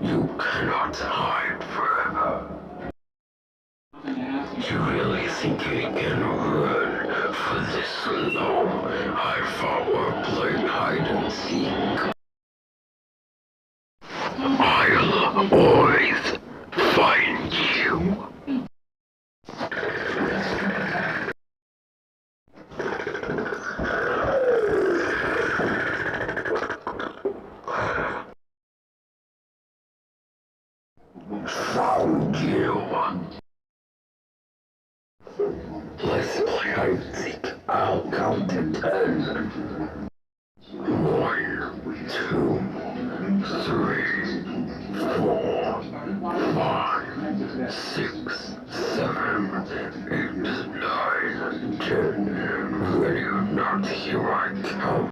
You cannot hide forever. You really think you can run for this long? I thought we're playing hide and seek. I'll always find you. Found you. Let's play hide and seek. I'll count to 10. 1, 2, 3, 4, 5, 6, 7, 8, 9, 10. When you're not here, I count.